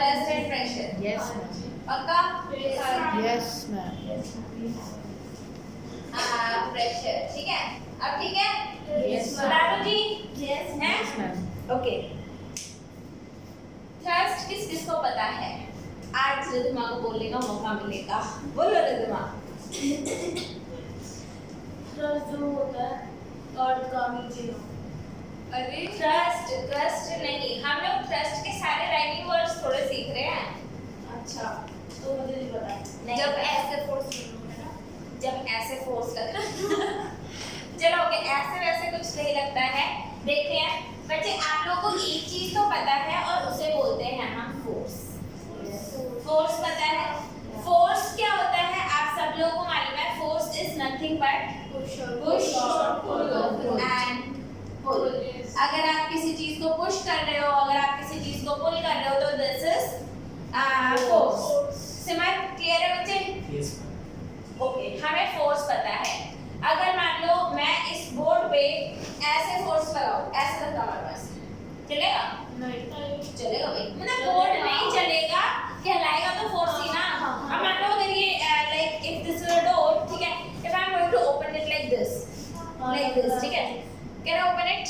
Thrust and pressure. Yes ma'am. पक्का? Yes ma'am. Pressure, ठीक है। अब ठीक है? Yes, ma'am. Ranu ji? Yes ma'am. Okay. Thrust किस किस को पता है? आज रिद्धिमा को बोलने का मौका मिलेगा। बोलो रिद्धिमा। थ्रस्ट जो होता है कार्ड का नीचे अरे ट्रस्ट नहीं, हम लोग ट्रस्ट के सारे राइमिंग वर्ड्स थोड़े सीख रहे हैं। अच्छा तो मुझे नहीं पता जब ऐसे फोर्स है ना, जब ऐसे फोर्स लगता है चलो ओके, ऐसे वैसे कुछ नहीं लगता है। देखते हैं बच्चे, आप लोगों को एक चीज तो पता है और उसे बोलते हैं हम फोर्स। फोर्स पता है? फोर्स क्या होता है आप सब लोगों को मालूम है। Force is nothing but push and pull. अगर आप किसी चीज को पुश कर रहे हो, अगर आप किसी चीज को पुल कर रहे हो तो दिस इज फोर्स। सिमर क्लियर है बच्चे? यस ओके, हमें फोर्स पता है। अगर मान लो मैं इस बोर्ड पे ऐसे फोर्स लगाऊं, ऐसे रखा हमारे पास, चलेगा? नहीं चलेगा भाई, मतलब बोर्ड नहीं चलेगा, कहलाएगा तो फोर्स ही ना। अब मान लो अगर ये like if this is a door, ठीक है, if I am going to open it like this, ठीक है, can I open it?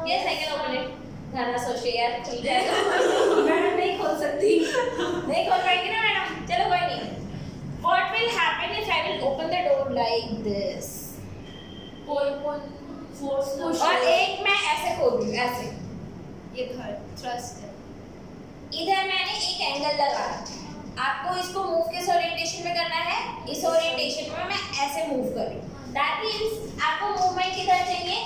Yes I can open it. गाना सोचिए यार, चल जाएगा। मैडम नहीं खोल सकती, नहीं खोल पाएंगी ना मैडम, चलो कोई नहीं। What will happen if I will open the door like this? Force और एक मैं ऐसे खोल दूँ, ऐसे, ये थ्रस्ट है। इधर मैंने एक एंगल लगाया, आपको इसको मूव किस ओरिएंटेशन में करना है? इस ओरिएंटेशन में मैं ऐसे मूव कर रही हूँ। दैट मींस आपको मूवमेंट किधर चाहिए?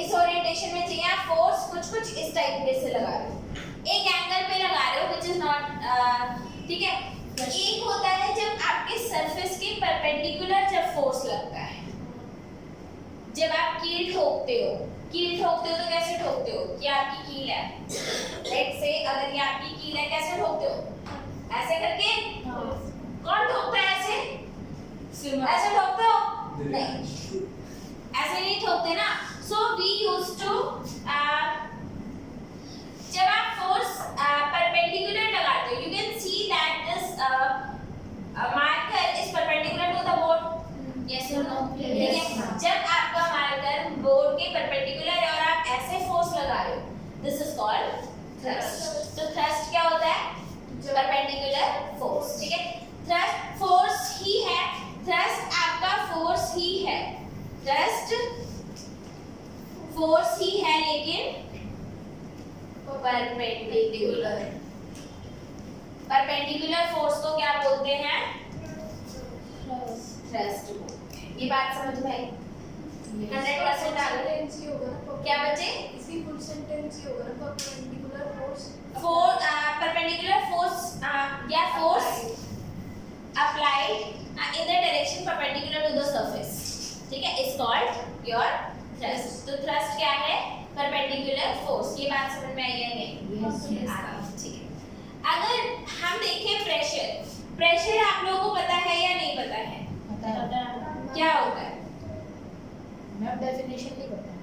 इस ओरिएंटेशन में चाहिए। आप फोर्स कुछ इस टाइप के से लगा रहे हो, एक एंगल पे लगा रहे हो व्हिच इज नॉट, ठीक है। एक होता है जब आपके सरफेस के परपेंडिकुलर जब फोर्स लगता है, जब आप कील ठोकते हो तो कैसे ठोकते हो? कि आपकी कील है, लेट्स से अगर ये आपकी कील है, कैसे ठोकते हो? ऐसे करके। कौन ठोकता है ऐसे? ऐसे ठोकते हो? नहीं, ऐसे नहीं ठोकते ना। सो वी यूज्ड टू, जब आप फोर्स परपेंडिकुलर लगाते हो, you can see that this marker is perpendicular to the board. Yes और नो? ठीक है, जब आपका मार्कर बोर्ड के परपेंडिकुलर है और आप ऐसे फोर्स लगा रहे हो, दिस इज कॉल्ड थ्रस्ट। तो थ्रस्ट क्या होता है? परपेंडिकुलर फोर्स, ठीक है। थ्रस्ट फोर्स ही है, थ्रस्ट आपका फोर्स ही है, थ्रस्ट फोर्स ही है, लेकिन परपेंडिकुलर। परपेंडिकुलर फोर्स को क्या बोलते हैं? थ्रस्ट बोलते हैं। ये बात समझ में आई? 100% आ गई? क्या बचे? इसकी फुल सेंटेंस ही होगा ना, परपेंडिकुलर फोर्स परपेंडिकुलर फोर्स या force applied in the direction perpendicular to the surface, ठीक है, is called your thrust। तो thrust क्या है? Perpendicular force. ये बात समझ में आई है नहीं? Yes, ठीक है। अगर हम देखें प्रेशर, प्रेशर आप लोगों को पता है या नहीं पता है? पता है क्या होता है? मैम, डेफिनेशन नहीं पता है।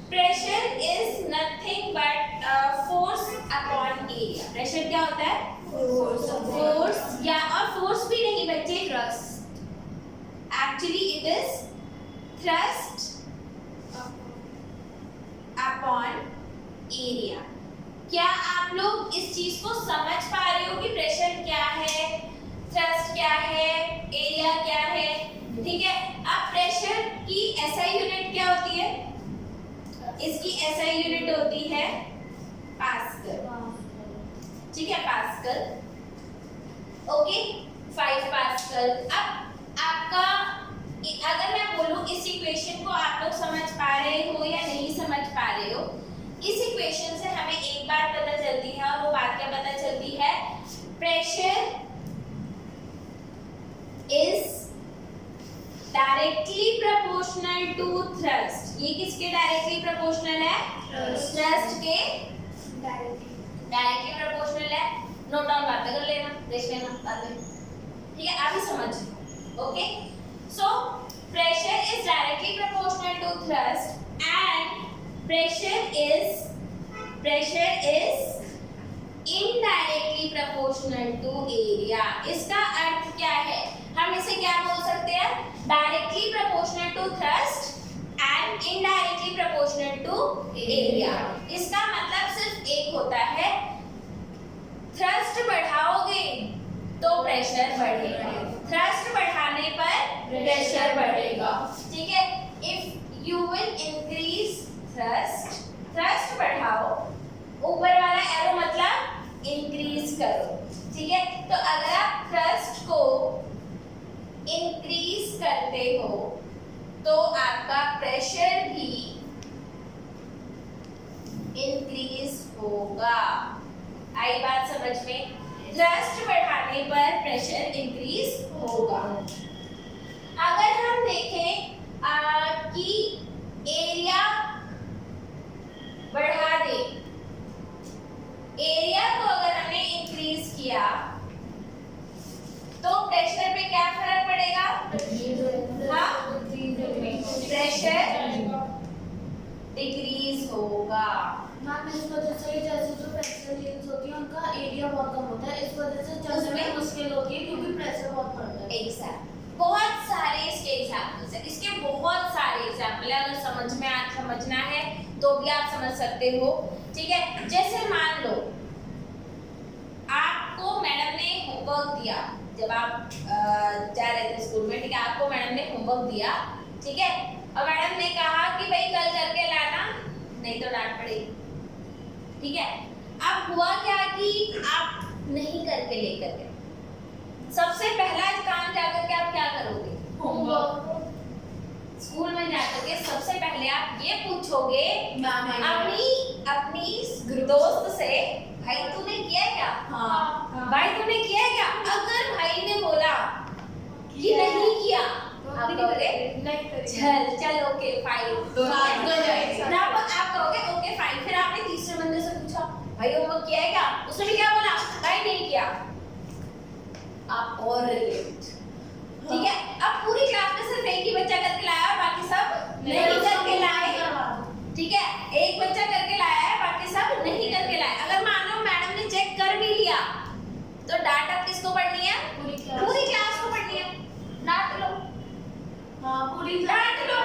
Pressure is nothing but force upon area. Pressure क्या होता है? फोर्स या और फोर्स भी नहीं बच्चे, thrust. Actually it is thrust upon area. क्या आप लोग इस चीज को समझ पा रहे हो कि प्रेशर क्या है, थ्रस्ट क्या है, एरिया क्या है? ठीक है। अब प्रेशर की एसआई यूनिट क्या होती है? इसकी एसआई यूनिट होती है पास्कल, ठीक है, पास्कल। Okay, 5 pascal. अब आपका अगर मैं बोलूं इस इक्वेशन को आप लोग समझ पा रहे हो या नहीं समझ पा रहे हो, इस इक्वेशन से हमें एक बात पता चलती है, और वो बात क्या पता चलती है? Pressure is directly proportional to thrust. ये किसके डायरेक्टली प्रोपोर्शनल है? थ्रस्ट के डायरेक्टली प्रोपोर्शनल है। नोट डाउन बातें कर लेना, देख लेना बाद में, ठीक है, आप ही समझ। Okay, so pressure is directly proportional to thrust and pressure is indirectly proportional to area. इसका अर्थ क्या है? हम इसे क्या बोल सकते हैं? Directly proportional to thrust and indirectly proportional to area. इसका मतलब सिर्फ एक होता है, थ्रस्ट बढ़ाओगे तो प्रेशर बढ़ेगा, थ्रस्ट बढ़ाने पर प्रेशर बढ़ेगा। ठीक है, if you will increase thrust, thrust बढ़ाओ, ऊपर वाला एरो मतलब इंक्रीज करो। ठीक है, तो अगर आप थ्रस्ट को इंक्रीज करते हो तो आपका प्रेशर भी इंक्रीज होगा। आई बात समझ में? थ्रस्ट बढ़ाने पर प्रेशर इंक्रीज होगा। अगर हम देखें कि एरिया बढ़ा दे, एरिया को अगर हमने इंक्रीज किया तो प्रेशर पे क्या फर्क पड़ेगा? हाँ, प्रेशर डिक्रीज होगा। मैम इस वजह से जैसे जो पेंसिल होती है उनका एरिया बहुत कम होता है, इस वजह से चलने में मुश्किल होती है क्योंकि प्रेशर बहुत पड़ता है। एग्जैक्ट, बहुत सारे इसके एग्जाम्पल्स हैं, इसके बहुत सारे एग्जाम्पल है। अगर समझना है तो भी आप समझ सकते हो। ठीक है, जैसे मान लो आपको मैडम ने होमवर्क दिया, जब आप जा रहे थे स्कूल में, ठीक है, आपको मैडम ने होमवर्क दिया, ठीक है, और मैडम ने कहा कि भाई कल करके लाना, नहीं तो डांट पड़ेगी। ठीक है, अब हुआ क्या कि आप नहीं करके लेकर गए, सबसे पहला काम जाकर के आप क्या करोगे? होमवर्क। स्कूल में जाकर के सबसे पहले आप ये पूछोगे अपनी दोस्त से, भाई तूने किया क्या? हाँ। भाई तूने किया क्या? अगर भाई ने बोला कि नहीं किया, आप कहोगे नहीं करेंगे। चल ओके फाइन, आप कहोगे ओके फाइन। फिर आपने तीसरे बंदे से पूछा, भाई होमवर्क किया है क्या? उसने भी क्या बोला? भाई नहीं किया। आप और रिलेट। ठीक है, अब पूरी क्लास में सिर्फ एक ही बच्चा करके लाया और बाकी सब नहीं करके लाए। ठीक है, एक बच्चा करके लाया है, बाकी सब नहीं करके लाए। अगर मान लो मैडम ने चेक कर भी लिया तो डांट अब किसको पढ़नी है? पूरी क्लास को पढ़नी है। डांट लो। हाँ, पूरी डांट लो।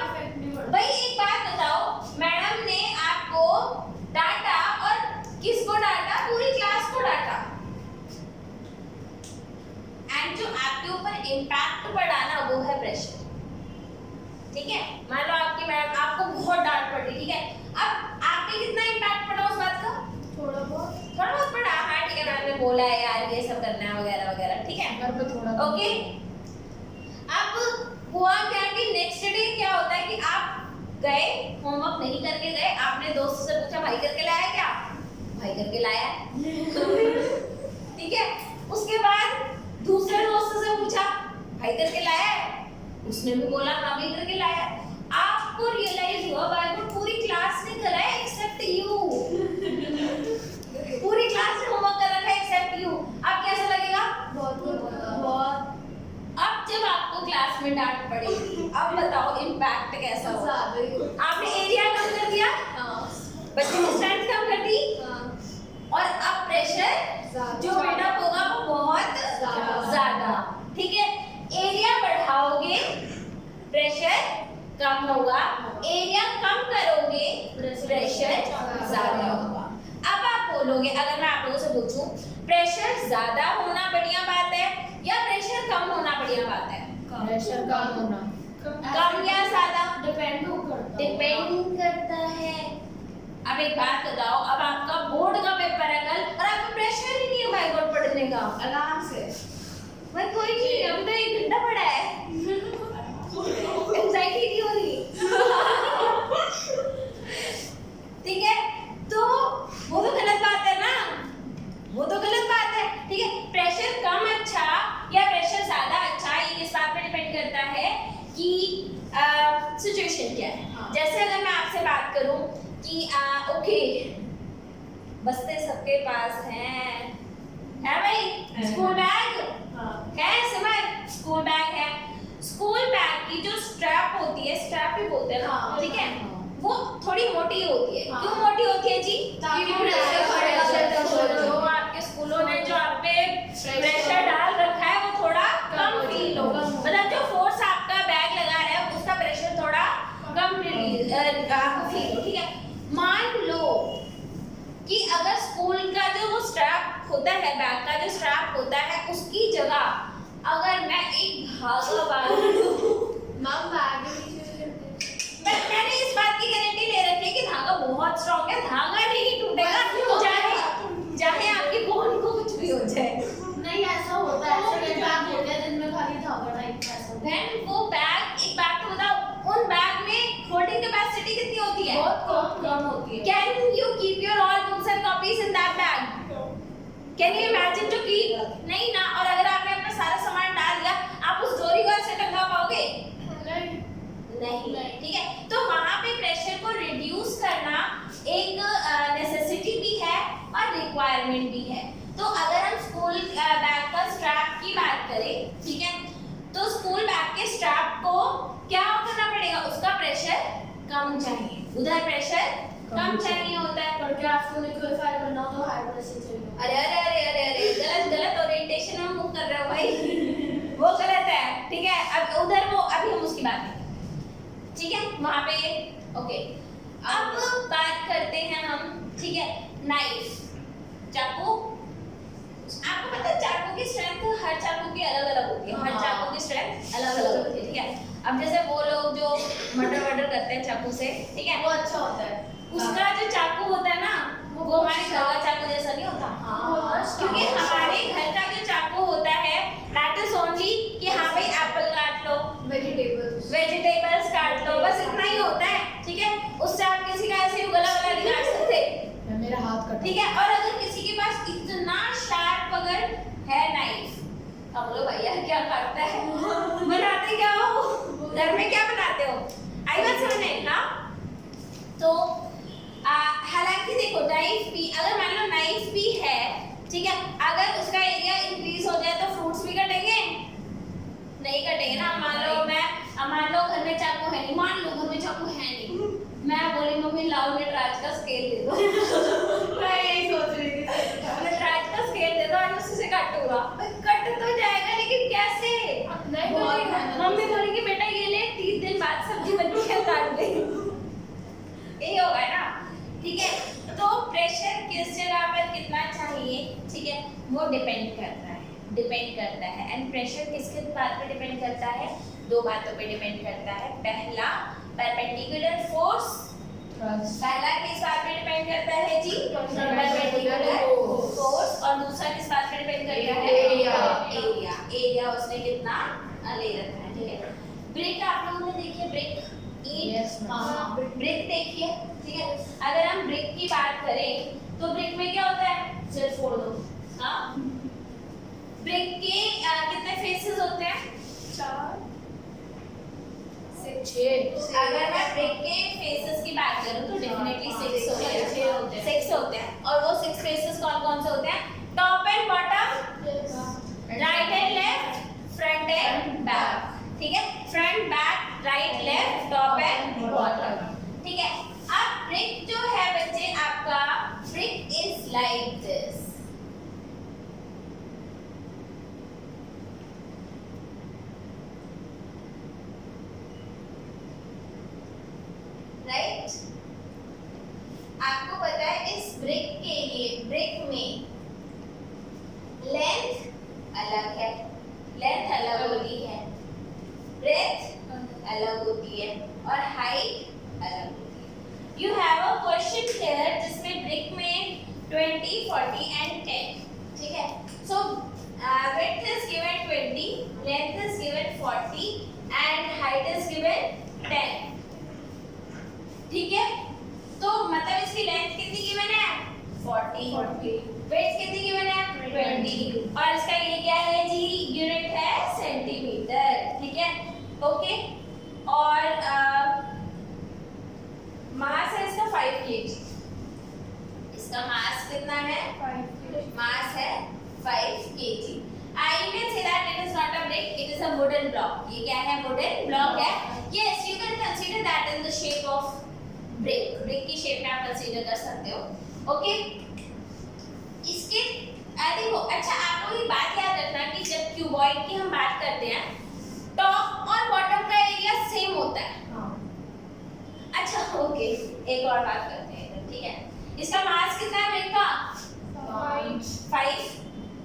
भाई एक बात बताओ, मैडम ने आपको डांटा और किसको डांटा? पूरी क्लास को डांटा। एंड जो आपके ऊपर इम्पैक्ट पड़ा ना वो है प्रेशर। ठीक है, मान लो आपकी मैडम आपको बहुत डांट पड़ी, ठीक है, अब आप पे कितना इम्पैक्ट पड़ा उस बात का? थोड़ा बहुत पड़ा। हाँ ठीक है, मैम ने बोला है यार ये सब करना है वगैरह वगैरह, ठीक है, घर पे थोड़ा ओके। अब हुआ क्या कि नेक्स्ट डे क्या होता है कि आप गए, होमवर्क नहीं करके गए, आपने दोस्त से पूछा भाई करके लाया क्या? भाई करके लाया। ठीक है, उसके बाद दूसरे दोस्त से पूछा भाई करके लाया है, उसने भी बोला हाँ भाई करके लाया है। आपको रियलाइज हुआ भाई को पूरी क्लास ने करा है एक्सेप्ट यू। पूरी क्लास ने होमवर्क करा है एक्सेप्ट यू। अब कैसा लगेगा? बहुत। अब जब आपको क्लास में डांट पड़ेगी, अब बताओ इम्पैक्ट कैसा होगा? आपने एरिया कम कर दिया, बच्चे की स्ट्रेंथ कम कर दी, और अब प्रेशर जो बिल्डअप होगा वो बहुत ज्यादा। ठीक है, एरिया बढ़ाओगे प्रेशर कम होगा, एरिया कम करोगे प्रेशर ज्यादा होगा। अब आप बोलोगे, अगर मैं आप लोगों से पूछूं प्रेशर ज्यादा होना बढ़िया बात है या प्रेशर कम होना बढ़िया बात है? प्रेशर कम होना। कम या ज्यादा? डिपेंड करता है। अब एक बात बताओ, अब आपका बोर्ड का पेपर है कल और आपको प्रेशर ही नहीं है भाई बोर्ड पढ़ने का, आराम से भाई कोई नहीं, अभी तो 1 घंटा पड़ा है, एंजाइटी नहीं हो रही। ठीक है, तो वो तो गलत बात है ना, वो तो गलत बात है। ठीक है, प्रेशर कम अच्छा या प्रेशर ज्यादा अच्छा, ये इस बात पे डिपेंड करता है कि सिचुएशन क्या है। जैसे अगर मैं आपसे बात करूं कि ओके बस्ते सबके पास है भाई, स्कूल बैग है, सिमर स्कूल बैग है, स्कूल बैग की जो स्ट्रैप होती है, स्ट्रैप ही बोलते हैं ना, ठीक है, वो थोड़ी मोटी होती है। क्यों मोटी होती है जी? ताकि प्रेशर बढ़ेगा, जो आपके उन्होंने जो आप पे प्रेशर डाल रखा है वो थोड़ा कम फील हो, मतलब जो फोर्स आपका बैग लगा रहा है उसका प्रेशर थोड़ा कम आपको फील हो, ठीक है। मान लो कि अगर स्कूल का जो वो स्ट्रैप होता है, बैग का जो स्ट्रैप होता है, उसकी जगह अगर मैं एक धागा बांध दूं, मैम बैग मैंने इस बात की गारंटी ले रखी है कि धागा बहुत स्ट्रांग है, धागा नहीं टूटेगा, चाहे आपकी बोन को कुछ भी हो जाए। नहीं ऐसा होता है, ऐसे कई बैग होते हैं जिनमें खाली धागा टाइप का ऐसा होता है। देन वो बैग, एक बैग तो बताओ, उन बैग में होल्डिंग कैपेसिटी कितनी होती है? बहुत कम होती है। Can you keep your all books and copies in that bag? Can you imagine to keep? नहीं ना। और अगर आपने अपना सारा सामान डाल दिया, आप उस डोरी को ऐसे टंगा पाओगे? नहीं, ठीक है। तो वहां पे प्रेशर को रिड्यूस करना एक नेसेसिटी भी है और रिक्वायरमेंट भी है। तो अगर हम स्कूल बैग का स्ट्रैप की बात करें, ठीक है, तो स्कूल बैग के स्ट्रैप को क्या करना पड़ेगा? उसका प्रेशर कम चाहिए, उधर प्रेशर कम चाहिए होता है। पर क्या आपको लिक्विफाई करना हो तो हाई प्रेशर चाहिए। अरे अरे अरे अरे अरे, गलत गलत ओरिएंटेशन में मूव कर रहे हो भाई, वो गलत है, ठीक है। अब उधर वो, अभी हम उसकी बात करें, ठीक है, वहां पे ओके। अब बात करते हैं हम, ठीक है, नाइफ, चाकू। आपको पता है चाकू की स्ट्रेंथ हर चाकू की अलग अलग होती है, हर चाकू की स्ट्रेंथ अलग अलग होती है, ठीक है। अब जैसे वो लोग जो मर्डर करते हैं चाकू से, ठीक है, वो अच्छा होता है। उसका जो चाकू होता है ना, वो हमारे घर का चाकू जैसा नहीं होता। क्योंकि हमारे घर का जो चाकू होता है, दैट इज ओनली कि हाँ भाई एप्पल काट लो, वेजिटेबल्स काट लो, बस इतना ही होता है, ठीक है। उससे आप किसी का ऐसे गला वला नहीं काट सकते, मेरा हाथ कट, ठीक है। और अगर किसी के पास इतना शार्प अगर है नाइफ, अब बोलो भैया क्या काटता है, बनाते क्या हो, घर में क्या बनाते हो, आई बात समझ में ना। तो हालांकि देखो नाइफ भी, अगर मान लो नाइफ भी है, ठीक है, अगर उसका एरिया इंक्रीज हो जाए तो फ्रूट्स भी कटेंगे? नहीं कटेंगे ना। मान लो घर में चाकू है नहीं, मान लो घर में चाकू है नहीं, मैं बोली मम्मी लाओ नटराज का स्केल दे दो, मैं यही सोच रही थी। नटराज का स्केल दे दो और उससे से काटूंगा, कट तो जाएगा लेकिन कैसे? मम्मी बोलेगी बेटा ये ले, 3 दिन बाद सब्जी बनती है, काट दे, यही होगा ना, ठीक है। तो प्रेशर किस जगह पर कितना चाहिए, ठीक है, वो डिपेंड करता है एंड प्रेशर किसके बात पे डिपेंड करता है? 2 बातों पे डिपेंड करता है। पहला परपेंडिकुलर फोर्स, पहला किस बात पे डिपेंड करता है जी? Perpendicular force. और दूसरा किस बात पे डिपेंड करता है? एरिया उसने कितना ले रखा है, ठीक है। ब्रिक आप लोगों ने देखी है, ब्रिक ईंट, हाँ ब्रिक देखिए, ठीक है। अगर हम ब्रिक की बात करें तो ब्रिक में क्या होता है? सिर्फ फोड़ दो। हाँ, ब्रिक के कितने फेसेस होते हैं? 4 6। अगर मैं ब्रिक के फेसेस की बात करूं तो डेफिनेटली 6 होते हैं, 6 होते हैं। और वो 6 फेसेस कौन कौन से होते हैं? Top and bottom, right and left, front end back, ठीक है। Front, back, right, left, top and bottom, ठीक है। अब ब्रिक जो है बच्चे आपका, brick is like this, right. आपको पता है इस ब्रिक के लिए, ब्रिक में लेंथ अलग है, लेंथ अलग होती है, ब्रेथ अलग होती है और हाइट अलग होती है। You have a question here जिसमें ब्रिक में 20, 40 एंड 10, ठीक है। सो width is given 20, length is given 40 and height is given 10, ठीक है। तो मतलब इसकी लेंथ कितनी गिवन है? 40, वेट कितनी गिवन है? 20, और इसका ये क्या है जी? यूनिट है सेंटीमीटर, ठीक है, ओके। और मास है इसका 5 kg, इसका मास कितना है? 5 kg, मास है 5 kg। You can say that it is not a brick, it is a wooden block। ये क्या है? wooden block है। Yes, you can consider that in the shape of brick। brick की शेप में आप कंसीडर कर सकते हो, ओके। इसके देखो अच्छा आपको ये बात याद रखना कि जब क्यूबॉइड की हम बात करते हैं टॉप और बॉटम का एरिया सेम होता है। अच्छा ओके, एक और बात करते हैं, ठीक है। इसका मास कितना है ब्रेक का? 5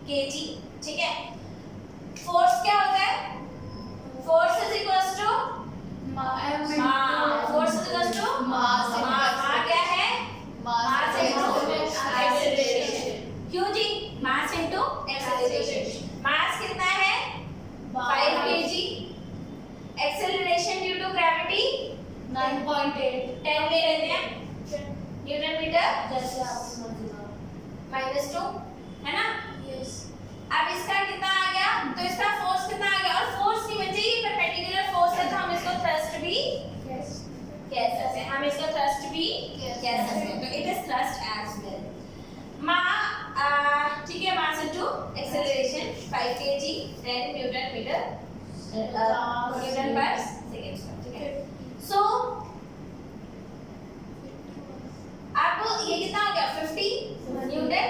kg, ठीक है। फोर्स क्या होता है? Force is equals to force is equals to mass क्या है? Mass into acceleration. क्यों जी? मास इनटू एक्सेलरेशन। मास कितना है? 5 kg। Acceleration due to gravity 9.8 10 ले लेते हैं न्यूटन मीटर जैसे आप समझना। -2 है ना। यस अब इसका कितना आ गया? तो इसका फोर्स कितना आ गया? और फोर्स की वजह ये परपेंडिकुलर फोर्स है तो हम इसको थ्रस्ट भी कह सकते हैं। हम इसको थ्रस्ट भी कह सकते हैं। तो it is thrust as well. ठीक है, mass into acceleration 5 kg 10 newton metre newton per second, ठीक है। सो अब ये कितना हो गया? 50 newton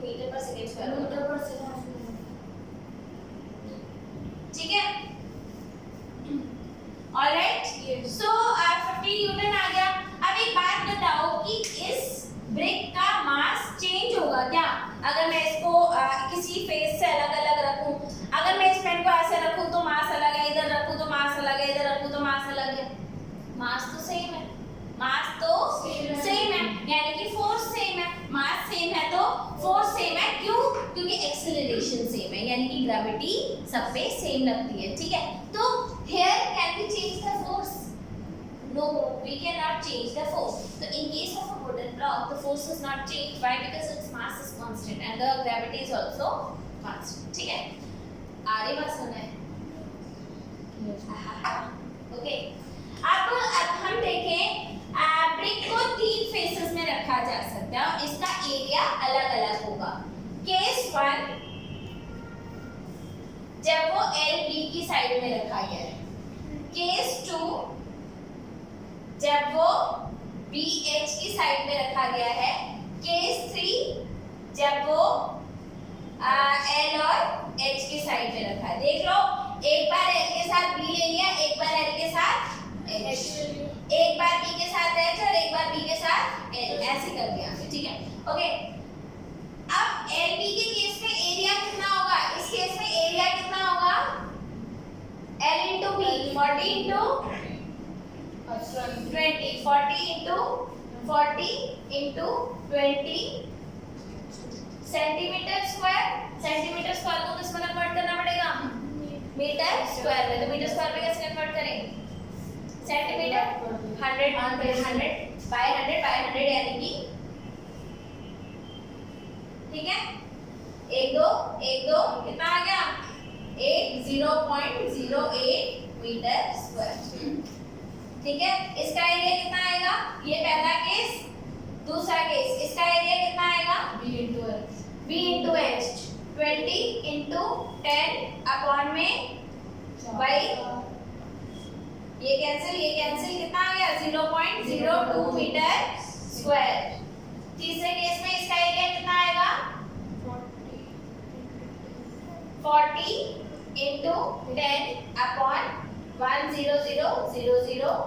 metre per second square होगा, मीटर पर सेकंड। ठीक है। ऑलराइट, सो 50 न्यूटन आ गया। अब एक बात बताओ कि इस ब्रिक का मास चेंज होगा क्या अगर मैं इसको किसी फेस से अलग अलग रखूं? अगर मैं इस पेन को ऐसे रखूं तो मास अलग है, इधर रखूं तो मास अलग है, इधर रखूं तो मास अलग है। मास तो सेम है, मास तो सेम है, यानी कि फोर्स सेम है। मास सेम है तो फोर्स सेम है। क्यों? क्योंकि एक्सेलरेशन सेम है, यानी कि ग्रेविटी सब पे सेम लगती है, ठीक है। तो here can we change the force? No, we cannot change the force. So in case of a wooden block, the force is not changed. Why? Because its mass is constant and the gravity is also constant. ठीक है? आगे बात सुना है? Okay. अब हम देखें brick को 3 फेसेस में रखा जा सकता है और इसका एरिया अलग अलग होगा। केस 1 जब वो LB की साइड में रखा गया है। केस 2 जब वो BH की साइड में रखा गया है। केस 3 जब वो L और H की साइड में रखा है। देख लो, एक बार L के साथ B ले लिया, एक बार L के साथ H, एक बार B के साथ H और एक बार B के साथ L, ऐसे कर दिया हमने, ठीक है। ओके, अब LB के केस में एरिया कितना होगा? इस केस में एरिया कितना होगा? L into B 40 into 20, 40 into 40 into 20 centimetre square को किस में कन्वर्ट करना पड़ेगा? मीटर स्क्वायर में। तो मीटर स्क्वायर में कैसे कन्वर्ट करें? सेंटीमीटर 100 बाय 100 यानी कि, ठीक है। 1 2 कितना आ गया? 0.08 मीटर स्क्वायर, ठीक है। इसका एरिया कितना आएगा? ये पहला केस। दूसरा केस, इसका एरिया कितना आएगा? B into H 20 into 10 upon में y, ये कैंसिल कितना आ गया? 0.02 मीटर स्क्वायर। तीसरे केस में इसका एरिया कितना आएगा? 40 into 10 अपॉन 0.04।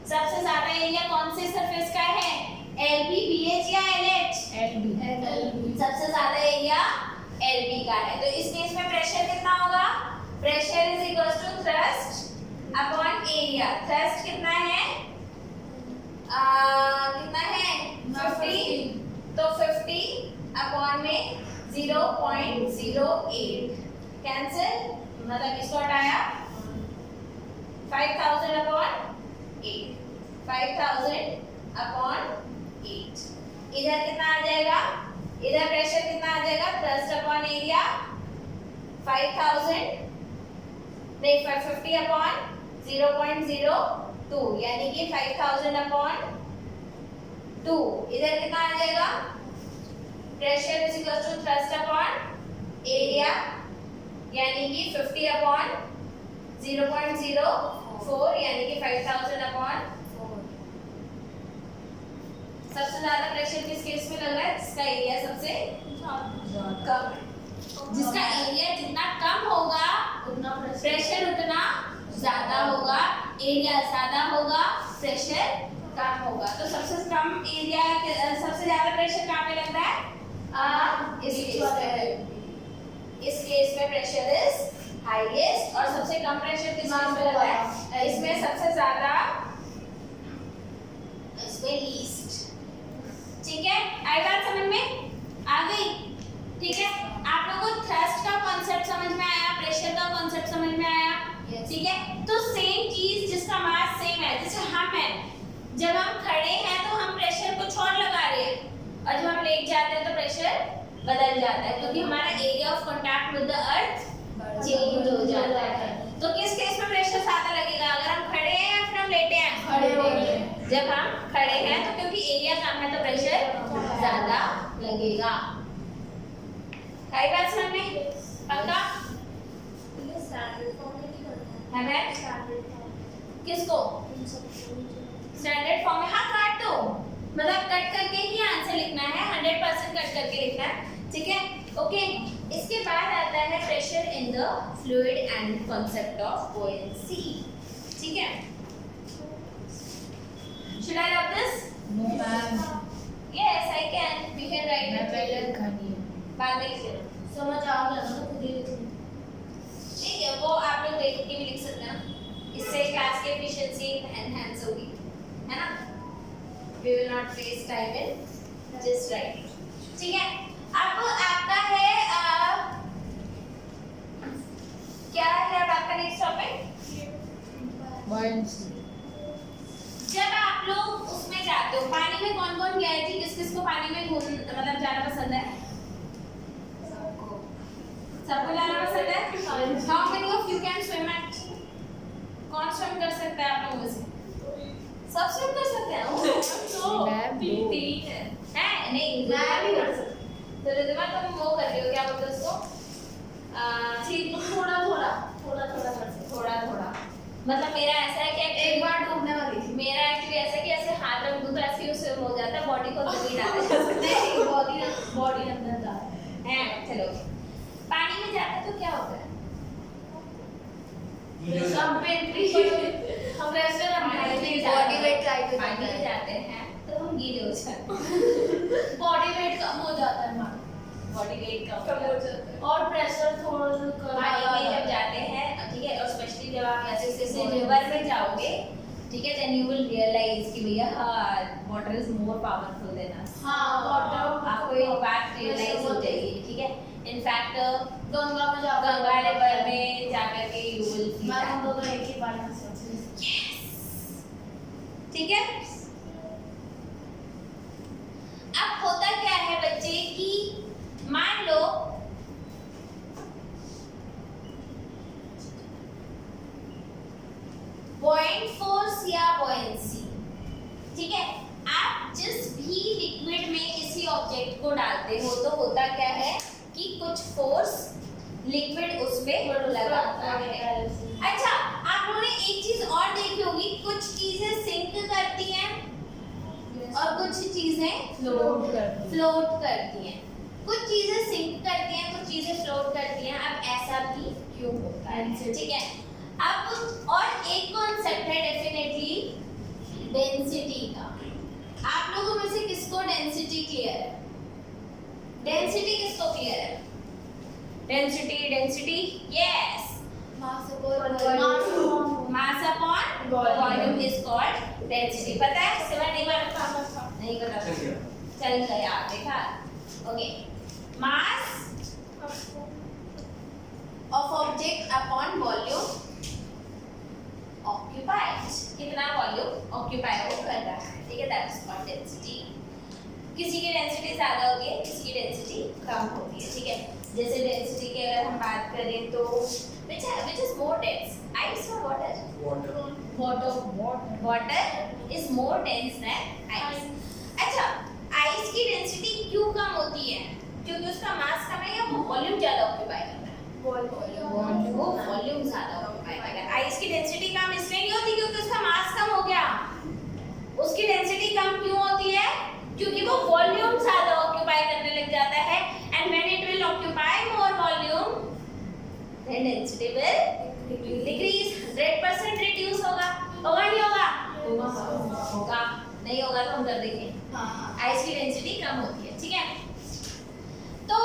सबसे ज्यादा एरिया कौन से सरफेस का है? LB, BH या LH? LB। सबसे ज्यादा एरिया LB का है। तो इस केस में प्रेशर कितना होगा? Pressure is equals to thrust upon area. Thrust कितना है? 50, तो 50 अपॉन में 0.08 कैंसिल, मतलब इसको हटाया 5000 अपॉन 8, 5000 अपॉन 8। इधर कितना आ जाएगा? इधर प्रेशर कितना आ जाएगा? थ्रस्ट अपॉन एरिया 5000 नहीं 50 अपॉन 0.02 यानी कि 5000 अपॉन 2। इधर कितना आ जाएगा? Pressure is equal to thrust upon area यानी कि 50 अपॉन 0.04 यानी कि 5000 अपॉन सबसे ज्यादा प्रेशर किस केस में लग रहा है? जिसका एरिया सबसे कम है। जिसका एरिया जितना कम होगा उतना प्रेशर उतना ज्यादा होगा, एरिया ज्यादा होगा, प्रेशर कम होगा। तो सबसे कम एरिया, सबसे ज्यादा प्रेशर कहाँ पे लगता है? इस केस में प्रेशर इज हाईएस्ट, और सबसे कम प्रेशर किस केस में लगता है? इसमें सबसे ज्यादा, इसमें लीस्ट। ठीक है, आई बात समझ में आ गई? ठीक है, आप लोगों को थ्रस्ट का कॉन्सेप्ट समझ में आया, प्रेशर का कॉन्सेप्ट समझ में आया? ठीक है, तो सेम चीज जिसका मास सेम है, जैसे हम हैं, जब हम खड़े हैं तो हम प्रेशर कुछ और लगा रहे हैं, और जब हम लेट जाते हैं तो प्रेशर बदल जाता है, क्योंकि हमारा area of contact with the earth change हो जाता है। तो किस केस में प्रेशर ज्यादा लगेगा? अगर हम खड़े हैं या फिर हम लेटे हैं? खड़े। जब हम खड़े हैं तो क्योंकि एरिया कम है तो प्रेशर ज्यादा लगेगा। बात समझ में? पक्का? है किसको? स्टैंडर्ड फॉर्म में? हाँ, काट दो, मतलब कट करके ही आंसर लिखना है, 100% कट करके लिखना है। ठीक है, ओके। इसके बाद आता है pressure in the fluid and concept of buoyancy. ठीक है, should I write this? No ma'am, Yes, I can. We can write मैं it पहले later. खानी है। बाद में लिख लेना। समझ आ गया ना, खुद ही लिख लो। ठीक है, वो आप लोग देख के भी लिख सकते हैं ना, इससे क्लास की एफिशिएंसी एनहांस होगी, है ना? We will not waste time in just writing. ठीक है, अब आपका है क्या है अब आपका नेक्स्ट टॉपिक? बुओयेंसी। जब आप लोग उसमें जाते हो, पानी में कौन कौन गया है? किस किस को पानी में मतलब जाना पसंद है? सबको जाना पसंद है? How many of you can swim at? कौन swim कर सकता है आप लोगों में से? सब swim कर सकते हैं? तो मैम, दो। ठीक है। हैं? नहीं, मैं भी कर सकती हूँ। तो रिद्धिमा तुम वो कर रही हो, क्या बोलते हैं उसको? ठीक, थोड़ा थोड़ा कर सकते। थोड़ा थोड़ा। मतलब मेरा ऐसा है कि एक बार डूबने वाली थी। मेरा एक्चुअली ऐसा है कि ऐसे हाथ रख दूं तो ऐसे ही swim हो जाता है, बॉडी को अंदर नहीं डाला जा सकता नहीं, बॉडी अंदर जा रहा है। चलो, पानी में जाते तो क्या होता है? है। कंपेंट्री हम रेस्टोरेंट में बॉडी वेट ट्राई पानी में जाते हैं तो हम गीले हो जाते हैं, बॉडी वेट कम हो जाता है हमारा, बॉडी वेट कम कम हो जाता है, और प्रेशर थोड़ा पानी में जब जाते हैं, ठीक है, और स्पेशली जब आप ऐसे रिवर में जाओगे, ठीक है, देन यू विल रियलाइज कि भैया water is more powerful than us. हाँ, वाटर आपको ये बात रियलाइज हो जाएगी। ठीक है, इनफैक्ट गंगा में जाकर गंगा रिवर में जाकर के यू विल फील मैं हम दोनों एक ही बार में सोच रहे थे। ठीक है। अब होता क्या है बच्चे कि मान लो buoyant फोर्स या buoyancy, ठीक है, आप जिस भी लिक्विड में किसी ऑब्जेक्ट को डालते हो तो होता क्या है कि कुछ फोर्स लिक्विड उसमें लगाता है। अच्छा, आप लोगों ने एक चीज और देखी होगी, कुछ चीजें सिंक करती हैं और कुछ चीजें फ्लोट करती हैं। कुछ चीजें सिंक करती हैं, कुछ चीजें फ्लोट करती हैं। अब ऐसा भी क्यों होता है? ठीक है, अब और एक कॉन्सेप्ट है डेफिनेटली डेंसिटी का। आप लोगों में से किसको डेंसिटी क्लियर है? डेंसिटी किसको क्लियर है? Density yes, mass upon volume is called density. पता है? सिवा नहीं पता? नहीं पता, चल गया, देखा? Okay, mass of object upon volume occupied, कितना वॉल्यूम ऑक्यूपाई वो कर रहा है, ठीक है, दैट इज कॉल्ड डेंसिटी। किसी की डेंसिटी ज्यादा होती है, किसी की डेंसिटी कम होती है, ठीक है। जैसे डेंसिटी की अगर हम बात करें तो which is more dense, ice or water? Water is more dense than ice. अच्छा, ice की डेंसिटी क्यों कम होती है? क्योंकि उसका मास कम है या वो वॉल्यूम ज्यादा ऑक्यूपाई कर रहा है? वो वॉल्यूम ज्यादा ऑक्यूपाई कर रहा है। आइस की डेंसिटी कम इसलिए नहीं होती क्योंकि उसका मास कम हो गया। उसकी डेंसिटी कम क्यों होती है? then density will decrease. 100% reduce होगा नहीं होगा? होगा। नहीं होगा तो हम कर देंगे। आइस की डेंसिटी कम होती है, ठीक है? तो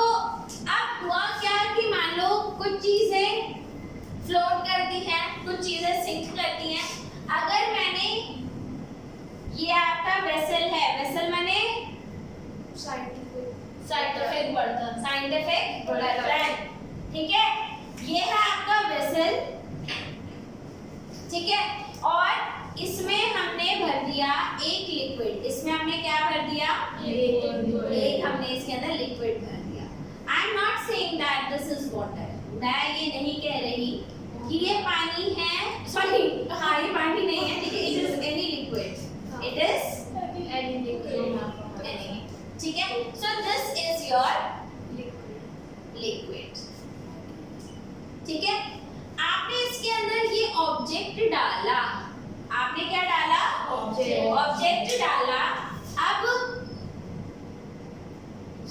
अब हुआ क्या कि मान लो कुछ चीजें फ्लोट करती हैं, कुछ चीजें सिंक करती हैं। अगर मैंने ये आपका वेसल है, वेसल मैंने साइंटिफिक बर्तन, ठीक है? ये है आपका वेसल, ठीक है? और इसमें हमने भर दिया एक लिक्विड। इसमें हमने क्या भर दिया? एक हमने इसके अंदर लिक्विड भर दिया। I am not saying that this is water. मैं ये नहीं कह रही कि ये पानी है, सॉरी, हाँ ये पानी नहीं है, ठीक है? It is any liquid, it is any, ठीक है? So this is your liquid, ठीक है? आपने इसके अंदर ये ऑब्जेक्ट डाला, आपने क्या डाला? ऑब्जेक्ट डाला। अब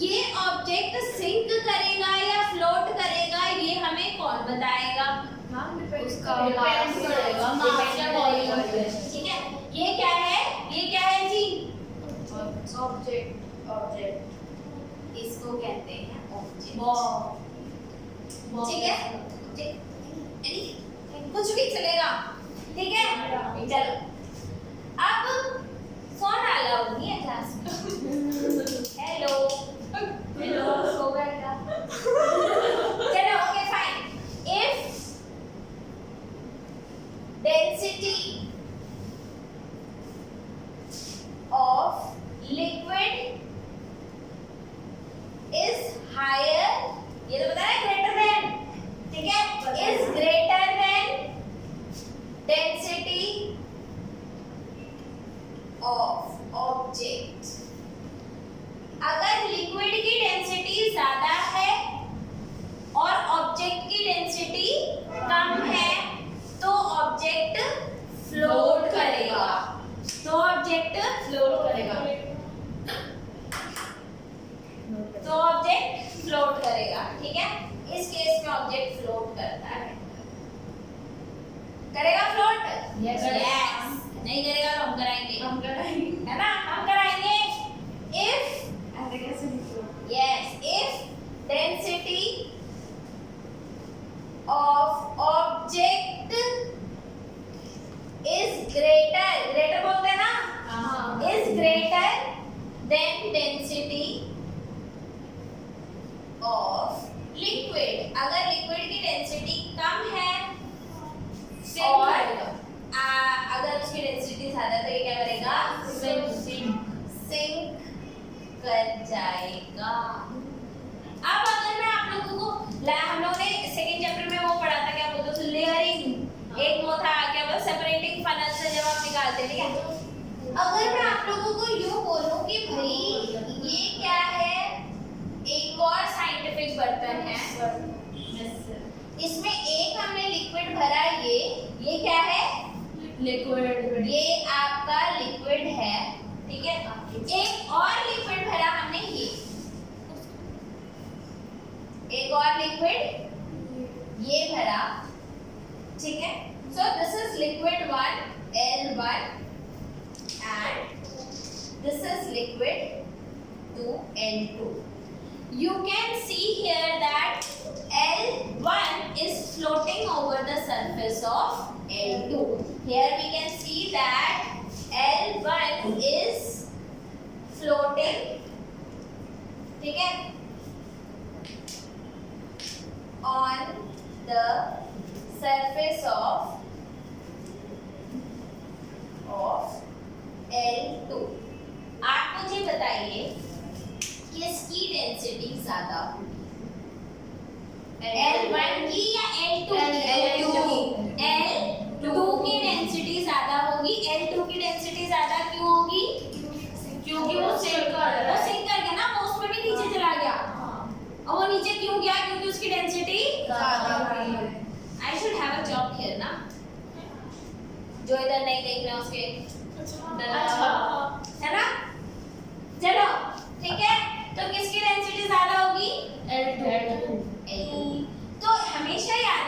ये ऑब्जेक्ट सिंक करेगा या फ्लोट करेगा, ये हमें कौन बताएगा? उसका ठीक है? ये क्या है? ये क्या है जी? ऑब्जेक्ट इसको कहते हैं ऑब्जेक्ट, बॉल, ठीक है? कुछ भी चलेगा, ठीक है? चलो, अब फोन अलाउड नहीं है क्लास में। हेलो हो गया क्या? चलो, okay fine. If density of liquid is higher, ये तो बता रहा है ग्रेटर देन, ठीक है? Is greater than density of object. अगर लिक्विड की डेंसिटी ज्यादा है और ऑब्जेक्ट की डेंसिटी कम है तो ऑब्जेक्ट फ्लोट करेगा, तो ऑब्जेक्ट फ्लोट करेगा, तो ऑब्जेक्ट फ्लोट करेगा, ठीक है? इस केस में ऑब्जेक्ट फ्लोट करता है, करेगा फ्लोट? Yes. नहीं करेगा तो हम कराएंगे, है ना? हम कराएंगे। If density of object is greater बोलते हैं ना? is greater than density of liquid। अगर लिक्विड की डेंसिटी कम है और अगर उसकी डेंसिटी ज्यादा है तो ये क्या करेगा? सिंक कर जाएगा। अब अगर मैं आप लोगों को हम लोगों ने सेकंड चैप्टर में वो पढ़ा था, क्या बोलते थे? लेयरिंग। एक वो था क्या बोलते? सेपरेटिंग फनल से जब हम निकालते हैं, ठीक है? अगर मैं आप लोगों को यूं बोलूं कि भाई ये क्या है, एक और साइंटिफिक बर्तन है, इसमें एक हमने लिक्विड भरा, ये क्या है? लिक्विड, ये आपका लिक्विड है, ठीक है? एक और लिक्विड भरा हमने, ये एक और लिक्विड ये भरा, ठीक है? So this is liquid 1 L1 and this is liquid 2 L2. You can see here that L1 is floating over the surface of L2. Here we can see that L1 is floating, ठीक है, on the surface of L2. आप मुझे बताइए किसकी density ज्यादा होगी? L1 की या L2 की? L2 की डेंसिटी ज्यादा होगी। L2 की डेंसिटी ज्यादा क्यों होगी? क्योंकि वो सिंक कर गया ना, वो उसमें भी नीचे चला गया। और वो नीचे क्यों गया? क्योंकि उसकी डेंसिटी ज्यादा है। I should have a job here ना, जो इधर नहीं देख रहे हैं उसके, अच्छा है ना? चलो ठीक है, तो किसकी डेंसिटी ज्यादा होगी? L2 L2 की। तो हमेशा याद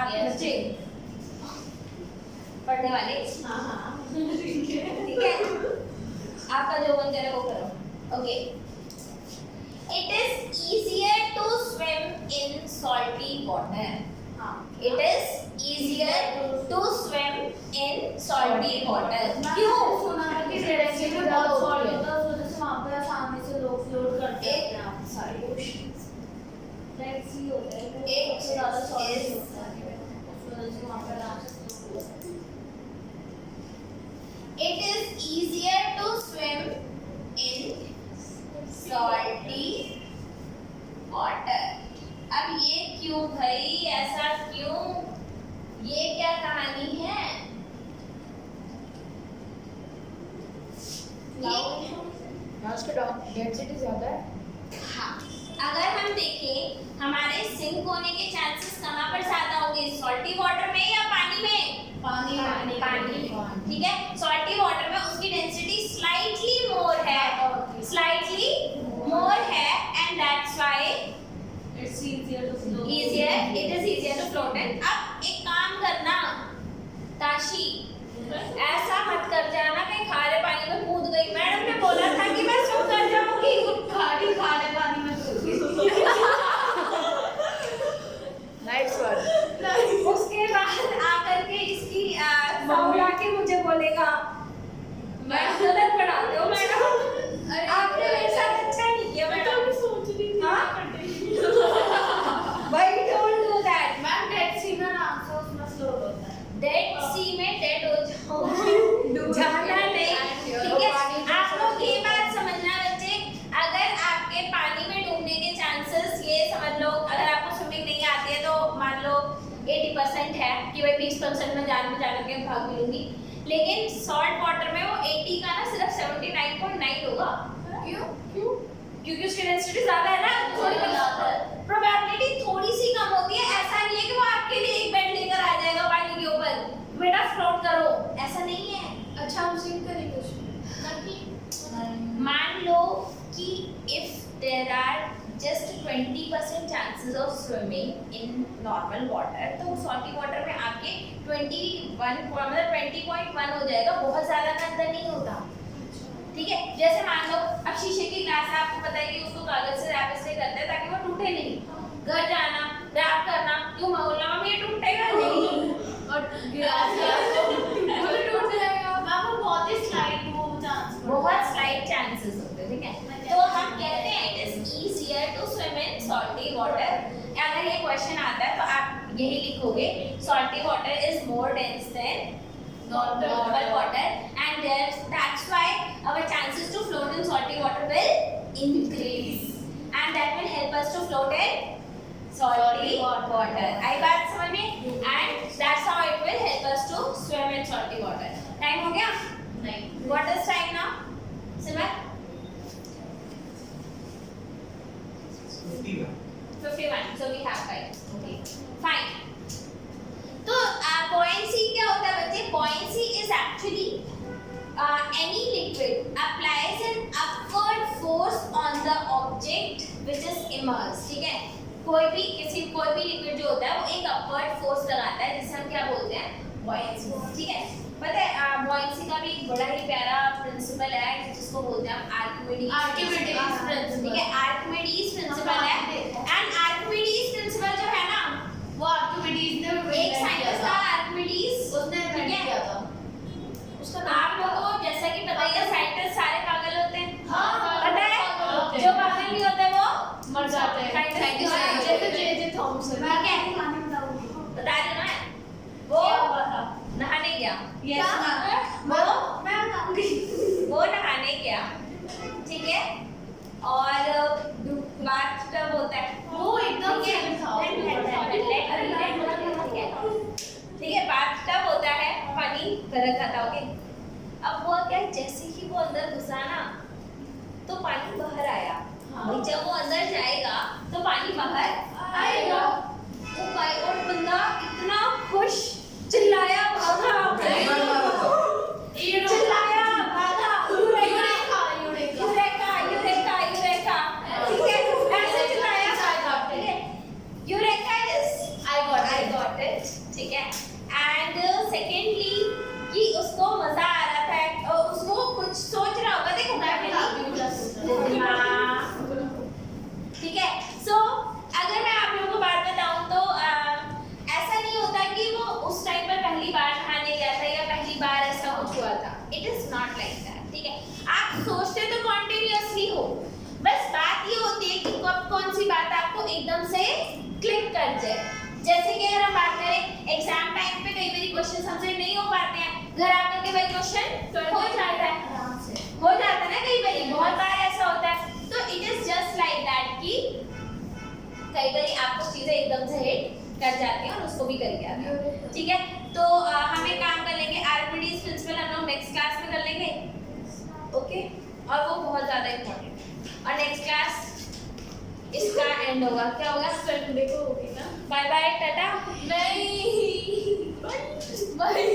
आपके बच्चे पढ़ने वाले, ठीक है, आपका जो मन करे वो करो। Okay, it is easier to swim in salty water. It is easier to swim in salty water. क्यों? सुना है कि रेड सी में बहुत सॉल्ट होता है, उस वजह से वहाँ पे आसानी से लोग फ्लोट करते हैं। रेड सी होता है, वो सबसे ज़्यादा सॉल्ट होता है, उस वजह से वहाँ पे आराम से float होता है। It is easier to swim in salty water. अब ये क्यों भाई, ऐसा क्यों, ये क्या कहानी है? उसका डेंसिटी ज्यादा है। हाँ, अगर हम देखें हमारे सिंक होने के चांसेस कहाँ पर ज्यादा होंगे, सॉल्टी वाटर में या पानी में? पानी। ठीक है, सॉल्टी वाटर में उसकी डेंसिटी स्लाइटली मोर है, and that's why It's easier to float. it is easier to float in। अब एक काम करना ताशी, ऐसा मत कर जाना कि खारे पानी में कूद गई। मैडम ने बोला था कि मैं स्विम कर जाऊंगी, खारे पानी में नाइस वन। उसके बाद आकर के इसकी साउंड आके मुझे बोलेगा मैडम गलत पढ़ाते हो मैडम, आपने मेरे साथ अच्छा नहीं किया मैडम। सोच रही थी हाँ? भाई don't do that. Ma'am Dead Sea में आराम से उसमें फ्लोट होता है। डेड सी में डेड हो जाओ, जाना नहीं, ठीक है। आप लोग ये बात समझना बच्चे, अगर आपके पानी में डूबने के चांसेस, ये समझ लो अगर आपको स्विमिंग नहीं आती है तो मान लो 80% है कि भाई 20% में जान के भाग भी लूंगी, लेकिन सॉल्ट वाटर में वो 80 का ना सिर्फ 79.9 होगा। क्यों? क्योंकि उसकी डेंसिटी ज्यादा है ना, थोड़ी प्रोबेबिलिटी थोड़ी सी कम होती है। ऐसा नहीं है कि वो आपके लिए एक बेड लेकर आ जाएगा पानी के ऊपर, बेटा फ्लोट करो, ऐसा नहीं है। अच्छा हम स्विम करेंगे उसमें। मान लो कि if there are just 20% chances of swimming in normal water, तो सॉल्टी वाटर में आपके 20.1 हो जाएगा, बहुत ज्यादा का अंदर नहीं होता, ठीक है। जैसे मान लो अब शीशे की ग्लास है, आपको पता है कि उसको कागज से रैप इसलिए करते हैं ताकि वो टूटे नहीं। घर जाना, रैप करना, क्यों बोलना मम्मी ये टूटेगा नहीं, और गिलास वो टूट जाएगा। मैम वो बहुत ही स्लाइड वो चांस बहुत स्लाइट चांसेस होते हैं, ठीक है। तो हम कहते हैं it is easier to swim in salty water. अगर ये क्वेश्चन आता है तो आप यही लिखोगे, salty water is more dense than normal water, and that's why our chances to float in salty water will increase, and that will help us to float in salty water। आई बात समझ में? And that's how it will help us to swim in salty water। Time हो गया? नहीं। What is time now? Simran? 51, so we have time। Okay, fine। तो buoyancy क्या होता है बच्चे? buoyancy is actually any liquid applies an upward force on the object which is immersed, ठीक है। कोई भी लिक्विड जो होता है वो एक अपवर्ड फोर्स लगाता है, जिसे हम क्या बोलते हैं? buoyancy, ठीक है। पता है buoyancy का भी बड़ा ही प्यारा प्रिंसिपल है जिसको बोलते हैं हम आर्किमिडीज प्रिंसिपल, ठीक है। आर्किमिडीज प्रिंसिपल है, एंड आर्किमिडीज प्रिंसिपल जो है ना, वो आर्किमिडीज ने एक साइंटिस्ट था आर्किमिडीज, उसने इन्वेंट किया था। उसका नाम लोगों को जैसा कि पता ही है, साइंटिस्ट सारे पागल होते हैं। हाँ, पता है जो पागल नहीं होते वो मर जाते हैं। साइंटिस्ट जैसे जे थॉमसन। मैं क्या बता रही हूँ ना, वो नहाने गया, वो नहाने गया, ठीक है। और बाथटब होता है, वो एकदम सेम था। ठीक है, बाथटब होता है, पानी गर्म खाता, ओके। अब वो क्या, जैसे ही वो अंदर घुसा ना तो पानी बाहर आया। हाँ। जब वो अंदर जाएगा तो पानी बाहर आएगा। वो भाई और बंदा इतना खुश चिल्लाया, भागा, चिल्लाया, भागा, यूरेका, ठीक है, ऐसे चिल्लाया, ठीक है। Eureka is I got it, कर जाते हैं और उसको भी करके आते हैं। ठीक है, तो हम एक काम कर लेंगे, आर्किमिडीज प्रिंसिपल हम लोग नेक्स्ट क्लास में कर लेंगे। ओके, और वो बहुत ज़्यादा इम्पोर्टेंट। और नेक्स्ट क्लास इसका एंड होगा, क्या होगा? संडे को होगी ना? Bye bye, tata. नहीं, बाय।